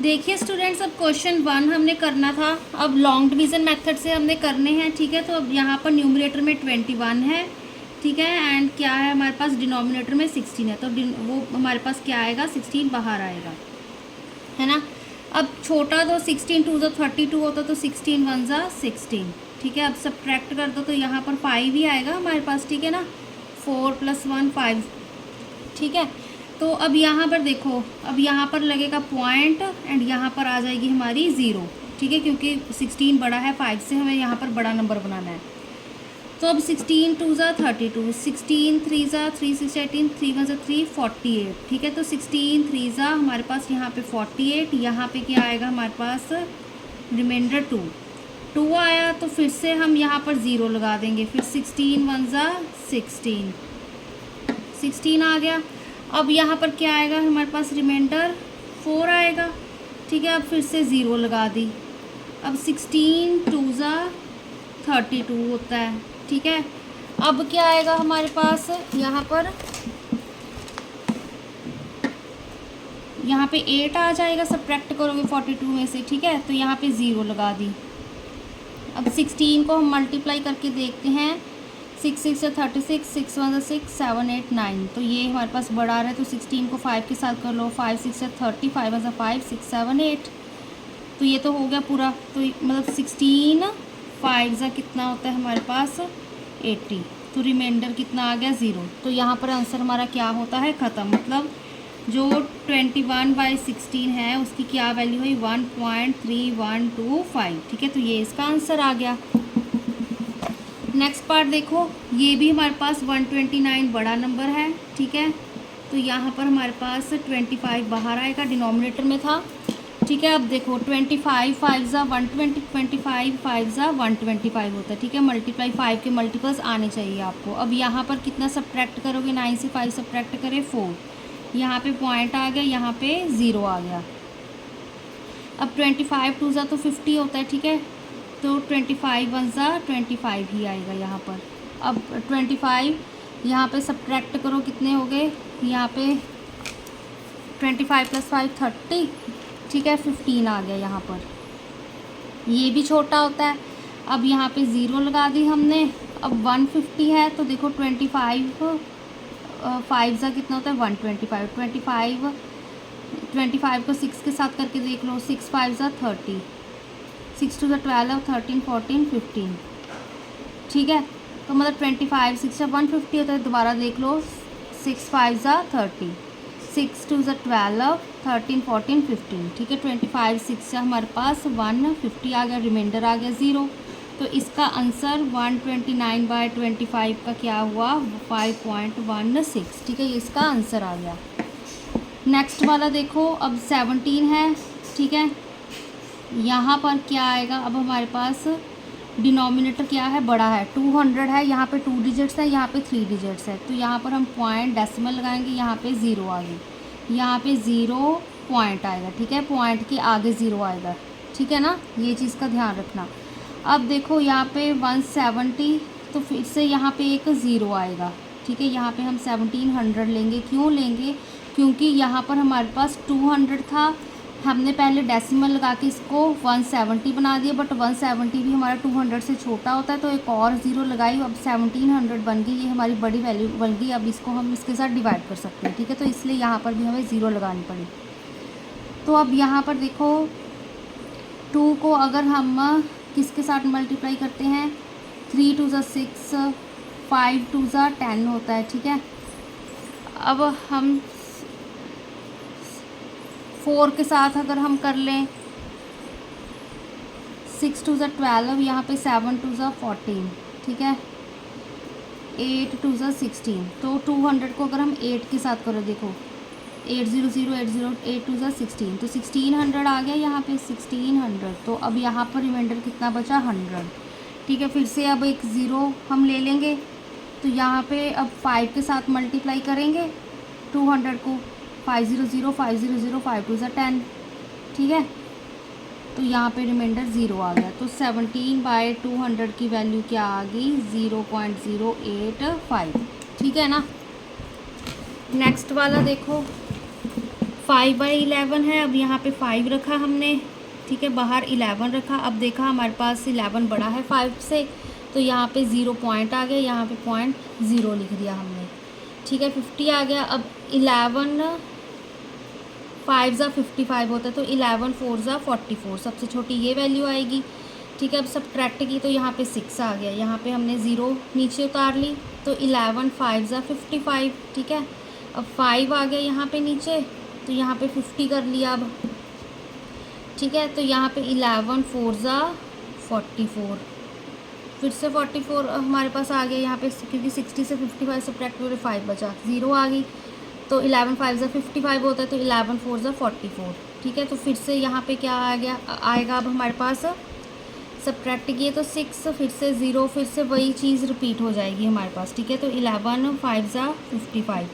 देखिए स्टूडेंट्स, अब क्वेश्चन 1 हमने करना था, अब लॉन्ग डिवीज़न मेथड से हमने करने हैं। ठीक है, तो अब यहाँ पर न्यूमरेटर में 21 है, ठीक है, एंड क्या है हमारे पास डिनोमिनेटर में 16 है, तो वो हमारे पास क्या आएगा, 16 बाहर आएगा, है ना। अब छोटा तो 16 2 जो 32 होता, तो 16 1 जा 16, ठीक है। अब सब्ट्रैक्ट कर दो तो यहाँ पर 5 ही आएगा हमारे पास, ठीक है ना। 4 + 1 5, ठीक है। तो अब यहाँ पर देखो, अब यहाँ पर लगेगा पॉइंट एंड यहाँ पर आ जाएगी हमारी 0, ठीक है, क्योंकि 16 बड़ा है 5 से, हमें यहाँ पर बड़ा नंबर बनाना है। तो अब 16 2 जा 32, 16 3 जा 3 6 18, 3 1 जा 3 48, ठीक है। तो 16 3 जा हमारे पास यहाँ पे 48, यहाँ पे क्या आएगा हमारे पास, रिमाइंडर 2 आया, तो फिर से हम यहाँ पर 0 लगा देंगे, फिर 16 1 जा 16 आ गया। अब यहाँ पर क्या आएगा हमारे पास, रिमाइंडर 4 आएगा, ठीक है। अब फिर से 0 लगा दी, अब 16 2 जा 32 होता है, ठीक है। अब क्या आएगा हमारे पास, यहाँ पे 8 आ जाएगा, सब्ट्रैक्ट करोगे 42 में से, ठीक है। तो यहाँ पे 0 लगा दी। अब 16 को हम मल्टीप्लाई करके देखते हैं, 6 6 से 36, 6 1 6 7 8 9, तो ये हमारे पास बड़ा आ रहा है, तो 16 को 5 के साथ कर लो, 5 6 से 30, 5 1 5 6 7 8, तो ये तो हो गया पूरा। तो मतलब 16 5 जा कितना होता है हमारे पास, 80, तो रिमाइंडर कितना आ गया, 0। तो यहाँ पर आंसर हमारा क्या होता है, ख़त्म। मतलब जो 21/16 है उसकी क्या वैल्यू हुई, 1.3125, ठीक है। तो ये इसका आंसर आ गया। नेक्स्ट पार्ट देखो, ये भी हमारे पास 129 बड़ा नंबर है, ठीक है। तो यहाँ पर हमारे पास 25 बाहर आएगा, डिनोमिनेटर में था, ठीक है। अब देखो 25 5 जा 120, 25 5 जा 125 होता है, ठीक है। मल्टीप्लाई 5 के मल्टीपल्स आने चाहिए आपको। अब यहाँ पर कितना सब्ट्रैक्ट करोगे, 9 से 5 सब्ट्रैक्ट करें 4, यहाँ पे पॉइंट आ गया, यहाँ पे 0 आ गया। अब 25 2 जा तो 50 होता है, ठीक है। तो 25 1 जा 25 ही आएगा यहाँ पर। अब 25 यहाँ पे सब्ट्रैक्ट करो, कितने हो गए, यहाँ पे 25 + 5 30, ठीक है, 15 आ गया यहाँ पर। ये भी छोटा होता है। अब यहाँ पे 0 लगा दी हमने। अब 150 है, तो देखो 25 5 जा कितना होता है, 125, 25 को 6 के साथ करके देख लो, 6 5 जा 30, 6 2 जा 12, 13 14 15, ठीक है। तो मतलब 25 6 जा 150 होता है, दोबारा देख लो, 6 5 जा 30, 6 2 जा 12, 13 14 15, ठीक है। 25 6 जा हमारे पास 150 आ गया, रिमाइंडर आ गया 0। तो इसका आंसर 129/25 का क्या हुआ, 5.16, ठीक है, ये इसका आंसर आ गया। नेक्स्ट वाला देखो, अब 17 है, ठीक है। यहाँ पर क्या आएगा, अब हमारे पास डिनोमिनेटर क्या है, बड़ा है, 200 है, यहाँ पे 2 डिजिट्स है, यहाँ पे 3 डिजिट्स है, तो यहाँ पर हम पॉइंट डेसिमल लगाएंगे, यहाँ पे 0 आ गई, यहाँ पे 0 पॉइंट आएगा, ठीक है, पॉइंट के आगे 0 आएगा, ठीक है ना, ये चीज़ का ध्यान रखना। अब देखो यहाँ पे 170, तो फिर से यहाँ पे एक 0 आएगा, ठीक है। यहाँ पे हम 1700 लेंगे, क्यों लेंगे, क्योंकि यहाँ पर हमारे पास 200 था, हमने पहले डेसिमल लगा के इसको 170 बना दिया, बट 170 भी हमारा 200 से छोटा होता है, तो एक और 0 लगाई, अब 1700 बन गई, ये हमारी बड़ी वैल्यू बन गई। अब इसको हम इसके साथ डिवाइड कर सकते हैं, ठीक है, तो इसलिए यहाँ पर भी हमें 0 लगानी पड़ी। तो अब यहाँ पर देखो 2 को अगर हम किसके साथ मल्टीप्लाई करते हैं, 3 2 जा 6, 5 2 जा 10 होता है, ठीक है। अब हम 4 के साथ अगर हम कर लें, 6 2 जा 12, यहाँ पे 7 2 जा 14, ठीक है, 8 2 जा 16, तो 200 को अगर हम 8 के साथ करो, देखो 8 0 0 8 0 8 2 जा 16, तो 1600 आ गया यहाँ पे, 1600। तो अब यहाँ पर रिमाइंडर कितना बचा, 100, ठीक है। फिर से अब एक 0 हम ले लेंगे, तो यहाँ पे अब 5 के साथ मल्टीप्लाई करेंगे 200 को, 5 0 0 5 0 0 5 2 जा 10, ठीक है। तो यहाँ पे रिमाइंडर 0 आ गया, तो 17/200 की वैल्यू क्या आ गई, 0.085, ठीक है ना। नेक्स्ट वाला देखो 5/11 है। अब यहाँ पे 5 रखा हमने, ठीक है, बाहर 11 रखा। अब देखा हमारे पास 11 बड़ा है 5 से, तो यहाँ पे 0 पॉइंट आ गया, यहाँ पे 0.0 लिख दिया हमने, ठीक है। 50 आ गया। अब 11 5 ज़ा 55 होता है, तो 11 4 ज़ा 44, सबसे छोटी ये वैल्यू आएगी, ठीक है। अब सब्ट्रैक्ट की तो यहाँ पे 6 आ गया, यहाँ पे हमने 0 नीचे उतार ली, तो 11 5 ज़ा 55, ठीक है। अब 5 आ गया यहाँ पे नीचे, तो यहाँ पे 50 कर लिया अब, ठीक है। तो यहाँ पे 11 4 ज़ा 44, फिर से 44 हमारे पास आ गया यहाँ पे, क्योंकि 60 से 55 सब्ट्रैक्ट हुए 5 बचा, 0 आ गई। तो 11 5 ज़ा 55 होता है, तो 11 4 ज़ा 44, ठीक है। तो फिर से यहाँ पे क्या आ गया आएगा अब हमारे पास, सब्ट्रैक्ट किए तो 6, फिर से 0, फिर से वही चीज़ रिपीट हो जाएगी हमारे पास, ठीक है। तो 11 5 ज़ा 55,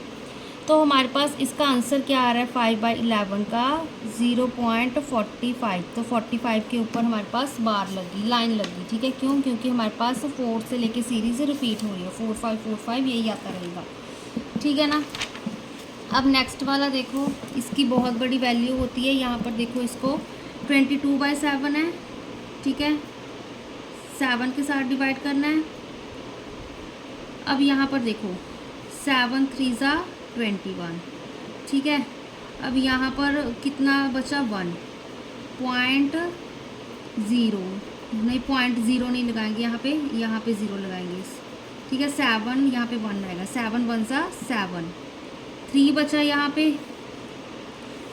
तो हमारे पास इसका आंसर क्या आ रहा है 5/11 का 0.45। तो 45 के ऊपर हमारे पास बार लगी, लाइन लगी, ठीक है। क्यों? क्योंकि हमारे पास 4 से लेके सीरीज़ रिपीट हो रही है, 4 5 4 5 यही आता रहेगा, ठीक है ना। अब नेक्स्ट वाला देखो, इसकी बहुत बड़ी वैल्यू होती है। यहाँ पर देखो, इसको 22/7 है, ठीक है, 7 के साथ डिवाइड करना है। अब यहाँ पर देखो 7 3 ज़ा 21, ठीक है। अब यहाँ पर कितना बचा 1.0 नहीं, 0.0 नहीं लगाएंगे यहाँ पे 0 लगाएंगे, ठीक है। 7 यहाँ पे 1 रहेगा, 7 1 ज़ा 7, 3 बचा यहाँ पे,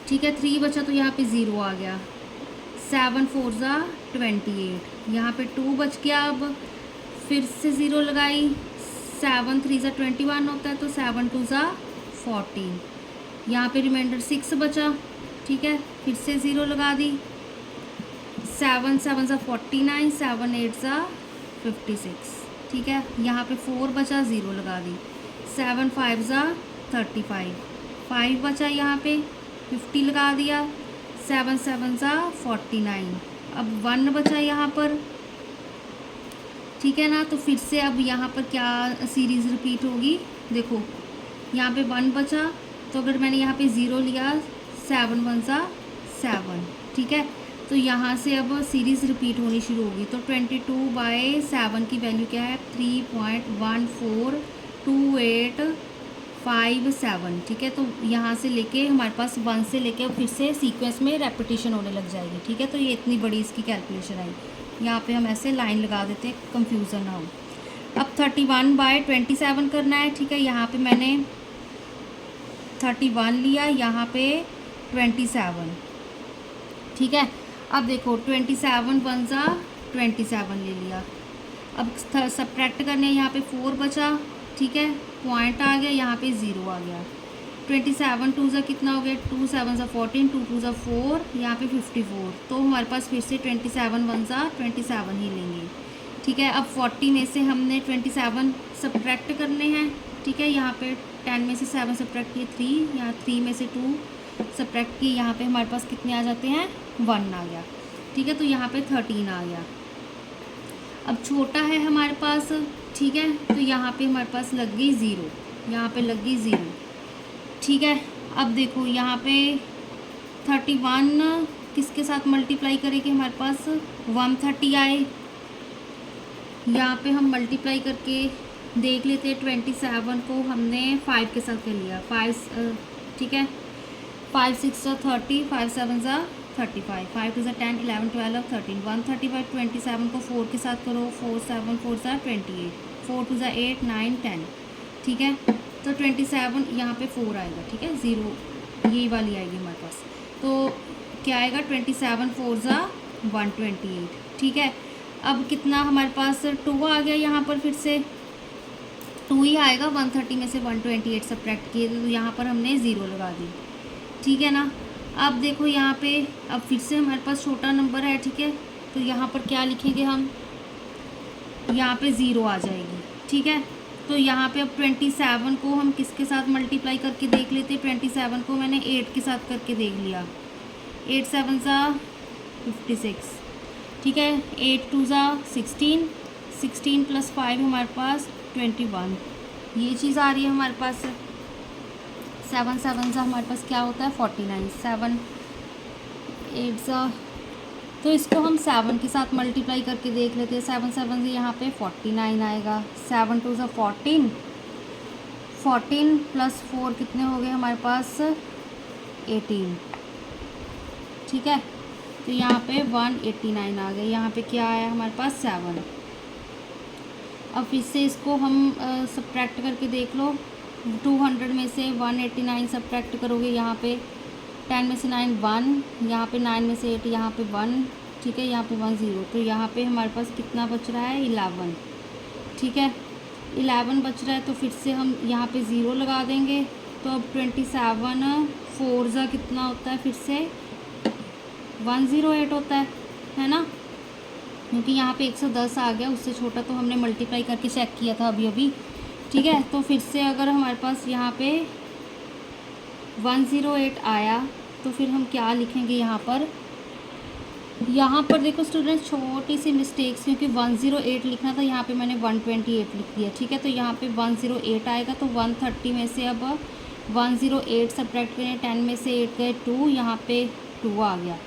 ठीक है, 3 बचा तो यहाँ पे 0 आ गया। 7 4 ज़ा 28, यहाँ पे 2 बच गया। अब फिर से 0 लगाई, 7 3 ज़ा 21 होता है, तो 7 2 ज़ा 14, यहाँ पे रिमाइंडर 6 बचा, ठीक है। फिर से 0 लगा दी, 7 7 ज़ा 49, 7 8 ज़ा 56, ठीक है। यहाँ पे 4 बचा, 0 लगा दी, 7 5 ज़ा 35, 5 बचा, यहाँ पे 50 लगा दिया, 7 7 ज़ा 49। अब 1 बचा यहाँ पर, ठीक है ना। तो फिर से अब यहाँ पर क्या सीरीज़ रिपीट होगी, देखो यहाँ पे 1 बचा, तो अगर मैंने यहाँ पे 0 लिया, 7 1 ज़ा 7, ठीक है। तो यहाँ से अब सीरीज़ रिपीट होनी शुरू होगी। तो 22/7 की वैल्यू क्या है 3.142857, ठीक है। तो यहाँ से लेके हमारे पास 1 से लेके फिर से सीक्वेंस में रेपिटेशन होने लग जाएगी, ठीक है। तो ये इतनी बड़ी इसकी कैलकुलेशन आई, यहाँ पे हम ऐसे लाइन लगा देते हैं, कंफ्यूजन ना हो। अब 31/27 करना है, ठीक है। यहाँ पे मैंने 31 लिया, यहाँ पे 27, ठीक है। अब देखो 27 1 ज़ा 27 ले लिया। अब सब्ट्रैक्ट करने, यहाँ पे 4 बचा, ठीक है, पॉइंट आ गया, यहाँ पे 0 आ गया। 27 2 ज़ा कितना हो गया, 2 7 ज़ा 14, 2 2 ज़ा 4, यहाँ पे 54। तो हमारे पास फिर से 27 1 ज़ा 27 ही लेंगे, ठीक है। अब 40 में से हमने 27 सब्ट्रैक्ट करने हैं, ठीक है। यहाँ पे 10 में से 7 सब्ट्रैक्ट किए 3, यहाँ 3 में से 2 सब्ट्रैक्ट किए, यहाँ पे हमारे पास कितने आ जाते हैं 1 आ गया, ठीक है। तो यहाँ पे 13 आ गया। अब छोटा है हमारे पास, ठीक है, तो यहाँ पे हमारे पास लग गई 0, यहाँ पे लग गई 0, ठीक है। अब देखो यहाँ पे 31 किसके साथ मल्टीप्लाई करेंगे, हमारे पास 130 आए, यहाँ पे हम मल्टीप्लाई करके देख लेते हैं। 27 को हमने 5 के साथ कर लिया, 5, ठीक है, 5 6 ज़ा 30, 5 7 ज़ा 35, 5 2 ज़ा 10 11 12 13, 135 27 को 4 के साथ करो, 4 7 4 ज़ा 28, 4 2 ज़ा 8 9 10, ठीक है। तो 27 यहाँ पे 4 आएगा, ठीक है, 0 यही वाली आएगी हमारे पास। तो क्या आएगा 27 4 ज़ा 128, ठीक है। अब कितना हमारे पास 2 आ गया, यहाँ पर फिर से 2 ही आएगा, 130 में से 128 सब्ट्रैक्ट किए, तो यहाँ पर हमने 0 लगा दी, ठीक है ना। अब देखो यहाँ पे अब फिर से हमारे पास छोटा नंबर है, ठीक है। तो यहाँ पर क्या लिखेंगे हम, यहाँ पे 0 आ जाएगी, ठीक है। तो यहाँ पे अब 27 को हम किसके साथ मल्टीप्लाई करके देख लेते हैं। 27 को मैंने 8 के साथ करके देख लिया, 8 7 ज़ा 56, ठीक है, 8 2 ज़ा 16, 16 + 5 हमारे पास 21, ये चीज़ आ रही है हमारे पास। 7 7 ज़ा हमारे पास क्या होता है 49, 7 8 ज़ा, तो इसको हम 7 के साथ मल्टीप्लाई करके देख लेते हैं। 7 7 से यहाँ पे 49 आएगा। 7 2 ज़ा 14, 14 प्लस 4 कितने हो गए हमारे पास 18, ठीक है। तो यहाँ पे 189 आ गए। यहाँ पे क्या आया हमारे पास 7। अब फिर से इसको हम सब्ट्रैक्ट करके देख लो। 200 में से 189 सब्ट्रैक्ट करोगे, यहाँ पे 10 में से 9 1, यहाँ पे 9 में से 8, यहाँ पे 1, ठीक है, यहाँ पे 1 0। तो यहाँ पे हमारे पास कितना बच रहा है 11, ठीक है, 11 बच रहा है। तो फिर से हम यहाँ पे 0 लगा देंगे। तो अब 27 4 ज़ा कितना होता है, फिर से 108 होता है ना, क्योंकि यहाँ पे 110 आ गया, उससे छोटा तो हमने मल्टीप्लाई करके चेक किया था अभी, ठीक है। तो फिर से अगर हमारे पास यहाँ पे 108 आया तो फिर हम क्या लिखेंगे यहाँ पर देखो स्टूडेंट्स, छोटी सी मिस्टेक्स, क्योंकि 108 लिखना था, यहाँ पे मैंने 128 लिख दिया, ठीक है। तो यहाँ पे 108 आएगा। तो 130 में से अब 108 सब्ट्रैक्ट करें, 10 में से 8 गए 2, यहाँ पे 2 आ गया,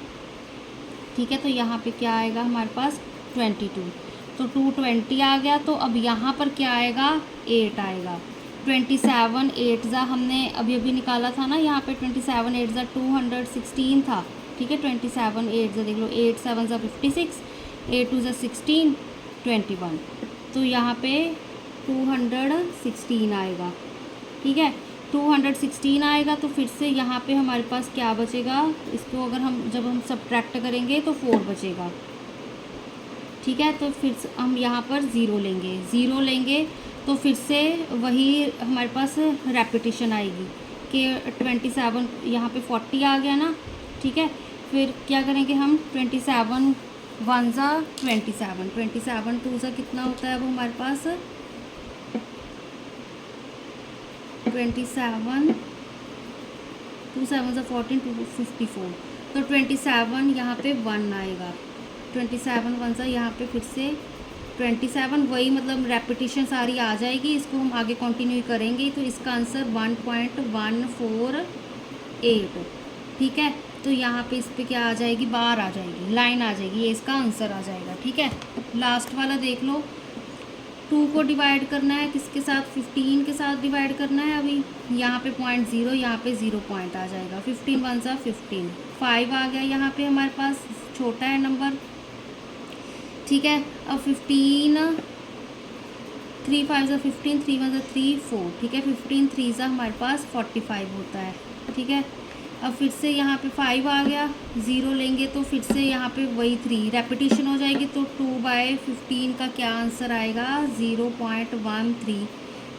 ठीक है। तो यहाँ पे क्या आएगा हमारे पास 22, तो 220 आ गया। तो अब यहाँ पर क्या आएगा 8 आएगा। 27 8 ज़ा हमने अभी निकाला था ना, यहाँ पे 27 8 ज़ा 216 था, ठीक है। 27 8 ज़ा देख लो, 8 7 ज़ा 56, 8 2 ज़ा 16, 21। तो यहाँ पे 216 आएगा, ठीक है। 216 आएगा। तो फिर से यहाँ पे हमारे पास क्या बचेगा, इसको अगर जब हम सब्ट्रैक्ट करेंगे तो 4 बचेगा, ठीक है। तो फिर हम यहाँ पर 0 लेंगे तो फिर से वही हमारे पास रेपिटेशन आएगी कि 27, यहाँ पे 40 आ गया ना, ठीक है। फिर क्या करेंगे हम 27 1 ज़ा 27, 27 2 ज़ा कितना होता है अब हमारे पास 27 2 7 ज़ा 14 2 54। तो 27 यहाँ पे 1 आएगा। 27 1 ज़ा यहाँ पे फिर से 27, वही मतलब रेपिटेशन सारी आ जाएगी। इसको हम आगे कंटिन्यू करेंगे। तो इसका आंसर 1.148, ठीक है। तो यहाँ पे इस पर क्या आ जाएगी, बार आ जाएगी, लाइन आ जाएगी, ये इसका आंसर आ जाएगा, ठीक है। लास्ट वाला देख लो, 2 को डिवाइड करना है किसके साथ, 15 के साथ डिवाइड करना है। अभी यहाँ पे 0.0, यहाँ पे 0 पॉइंट आ जाएगा। 15 1 ज़ा 15, 5 आ गया यहाँ पे हमारे पास, छोटा है नंबर, ठीक है। अब 15 3 5 ज़ा 15, 3 1 ज़ा 3 4, ठीक है। 15 3 ज़ा हमारे पास 45 होता है, ठीक है। अब फिर से यहाँ पे 5 आ गया, 0 लेंगे तो फिर से यहाँ पे वही 3 रेपिटेशन हो जाएगी। तो 2/15 का क्या आंसर आएगा 0.13।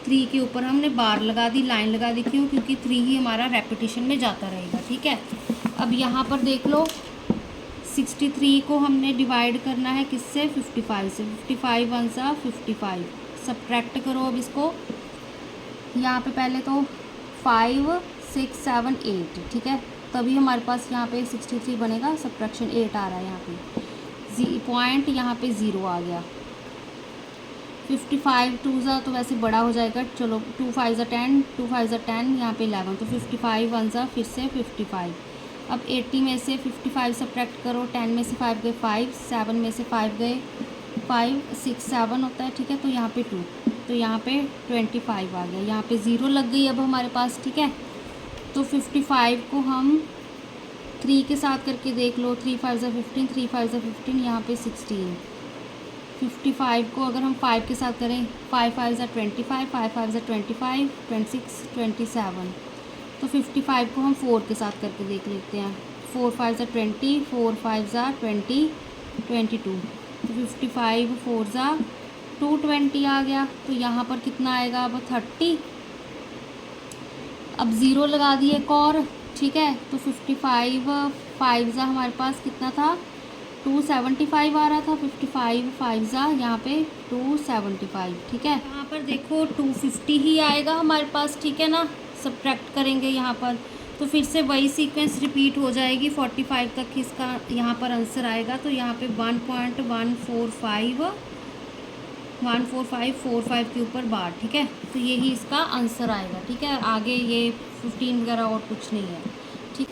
3 के ऊपर हमने बार लगा दी, लाइन लगा दी, क्यों, क्योंकि 3 ही हमारा रेपिटेशन में जाता रहेगा, ठीक है। अब यहाँ पर देख लो 63 को हमने डिवाइड करना है किससे, 55 से। 55 1 ज़ा 55, सब्ट्रैक्ट करो अब इसको। यहाँ पे पहले तो 5 6 7 8, ठीक है, तभी हमारे पास यहाँ पे 63 बनेगा। सब्ट्रैक्शन 8 आ रहा है यहाँ पे, पॉइंट यहाँ पे 0 आ गया। 55 2 ज़ा तो वैसे बड़ा हो जाएगा, चलो 2 5 ज़ा 10, 2 5 ज़ा 10, यहाँ पे 11। तो 55 1 ज़ा फिर से 55। अब 80 में से 55 सब्ट्रैक्ट करो, 10 में से 5 गए 5, 7 में से 5 गए 5, 6 7 होता है, ठीक है। तो यहाँ पे 2, तो यहाँ पे 25 आ गया, यहाँ पे 0 लग गई अब हमारे पास, ठीक है। तो 55 को हम 3 के साथ करके देख लो, 3 5 ज़ा 15, 3 5 ज़ा 15, यहाँ पे 16। 55 को अगर हम 5 के साथ करें, 5 5 ज़ा 25, 5 5 ज़ा 25, 26 27। तो 55 को हम 4 के साथ करके देख लेते हैं, 4 5 ज़ा 20, 4 5 ज़ा 20 22। तो 55 4 ज़ा 220 आ गया। तो यहाँ पर कितना आएगा अब 30। अब 0 लगा दिए एक और, ठीक है। तो 55 5 ज़ा हमारे पास कितना था 275 आ रहा था। 55 5 ज़ा यहाँ पे 275, ठीक है। यहाँ पर देखो 250 ही आएगा हमारे पास, ठीक है ना। सब्ट्रैक्ट करेंगे यहाँ पर तो फिर से वही सीक्वेंस रिपीट हो जाएगी, 45 तक इसका यहाँ पर आंसर आएगा। तो यहाँ पे 1.145 14545 के ऊपर बार, ठीक है। तो यही इसका आंसर आएगा, ठीक है। आगे ये 15 वगैरह और कुछ नहीं है, ठीक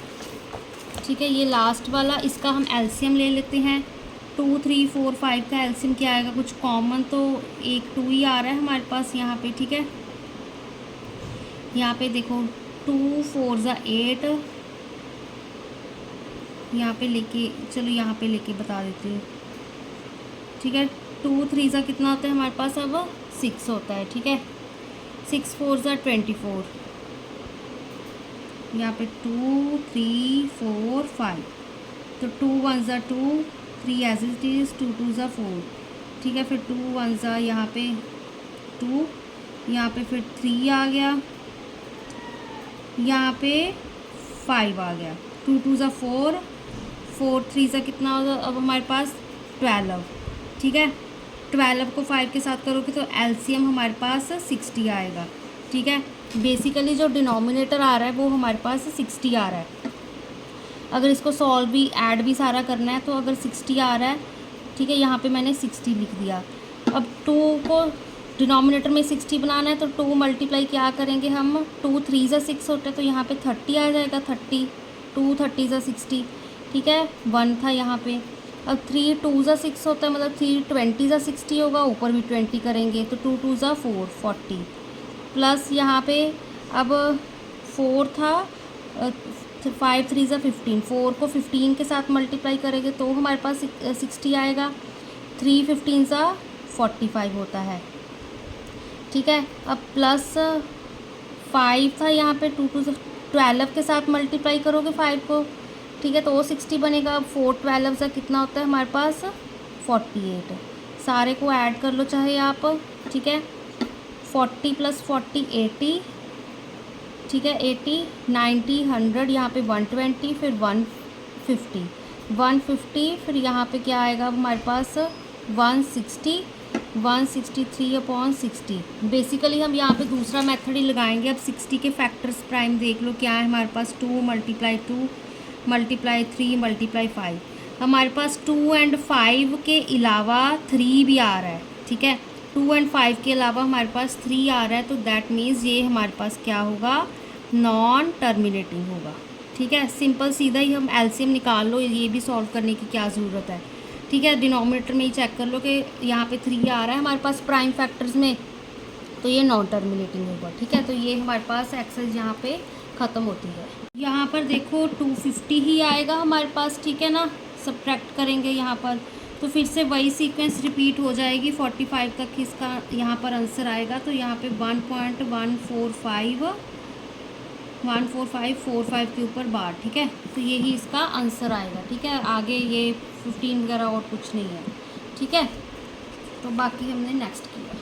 ठीक है। ये लास्ट वाला, इसका हम एलसीएम ले लेते हैं। 2 3 4 5 का एलसीएम क्या आएगा, कुछ कॉमन तो एक 2 ही आ रहा है हमारे पास यहाँ पे, ठीक है। यहाँ पे देखो 2 4 ज़ा 8, यहाँ पे लेके चलो यहाँ पे लेके बता देती हूँ, ठीक है। 2 3 ज़ा कितना होता है हमारे पास, अब 6 होता है, ठीक है। 6 4 ज़ा 24, यहाँ पे 2 3 4 5, तो 2 1 ज़ा 2, 3 एज इट इज़, 2 2 ज़ा 4, ठीक है। फिर 2 1 ज़ा यहाँ पे 2, यहाँ पे फिर 3 आ गया, यहाँ पे 5 आ गया, 2 2 ज़ा 4, 4 3 ज़ा कितना होगा अब हमारे पास 12, ठीक है। 12 को 5 के साथ करोगे तो एलसीएम हमारे पास 60 आएगा, ठीक है। बेसिकली जो डिनोमिनेटर आ रहा है वो हमारे पास 60 आ रहा है। अगर इसको सॉल्व भी ऐड भी सारा करना है तो अगर 60 आ रहा है, ठीक है, यहाँ पे मैंने 60 लिख दिया। अब 2 को डिनोमिनेटर में 60 बनाना है तो 2 मल्टीप्लाई क्या करेंगे हम, 2 3 ज़ा 6 होता है तो यहाँ पे 30 आ जाएगा, 30, 2 30 ज़ा 60, ठीक है। 1 था यहाँ पे। अब 3 2 ज़ा 6 होता है, मतलब 3 20 ज़ा 60 होगा, ऊपर भी 20 करेंगे तो 2 2 ज़ा 4 40, प्लस यहाँ पे अब 4 था, 5 3 ज़ा 15, 4 को 15 के साथ मल्टीप्लाई करेंगे तो हमारे पास 60 आएगा। 3 15 ज़ा 45 होता है, ठीक है। अब प्लस 5 था यहाँ पे, 2 2 12 के साथ मल्टीप्लाई करोगे 5 को, ठीक है, तो वो 60 बनेगा। अब 4 12 ज़ा कितना होता है हमारे पास 48, सारे को ऐड कर लो चाहे आप, ठीक है। 40 + 40 80, ठीक है, 80 90 100, यहाँ पे 120, फिर 150 150, फिर यहाँ पे क्या आएगा हमारे पास 160 163/60। बेसिकली हम यहाँ पे दूसरा मेथड ही लगाएंगे। अब 60 के फैक्टर्स प्राइम देख लो क्या है हमारे पास, 2 × 2 × 3 × 5। हमारे पास 2 और 5 के अलावा 3 भी आ रहा है, ठीक है। 2 और 5 के अलावा हमारे पास 3 आ रहा है, तो दैट मीन्स ये हमारे पास क्या होगा, नॉन टर्मिनेटिंग होगा, ठीक है। सिंपल सीधा ही हम एलसीएम निकाल लो, ये भी सॉल्व करने की क्या ज़रूरत है, ठीक है। डिनोमिनेटर में ही चेक कर लो कि यहाँ पे 3 आ रहा है हमारे पास प्राइम फैक्टर्स में, तो ये नॉन टर्मिनेटिंग होगा, ठीक है। तो ये हमारे पास एक्सरसाइज यहाँ पे ख़त्म होती है। यहाँ पर देखो 250 ही आएगा हमारे पास, ठीक है ना। सब्ट्रैक्ट करेंगे यहाँ पर तो फिर से वही सीक्वेंस रिपीट हो जाएगी, 45 तक इसका यहाँ पर आंसर आएगा। तो यहाँ पे 1.145 के ऊपर बार, ठीक है। तो यही इसका आंसर आएगा, ठीक है। आगे ये 15 वगैरह और कुछ नहीं है, ठीक है। तो बाकी हमने नेक्स्ट किया।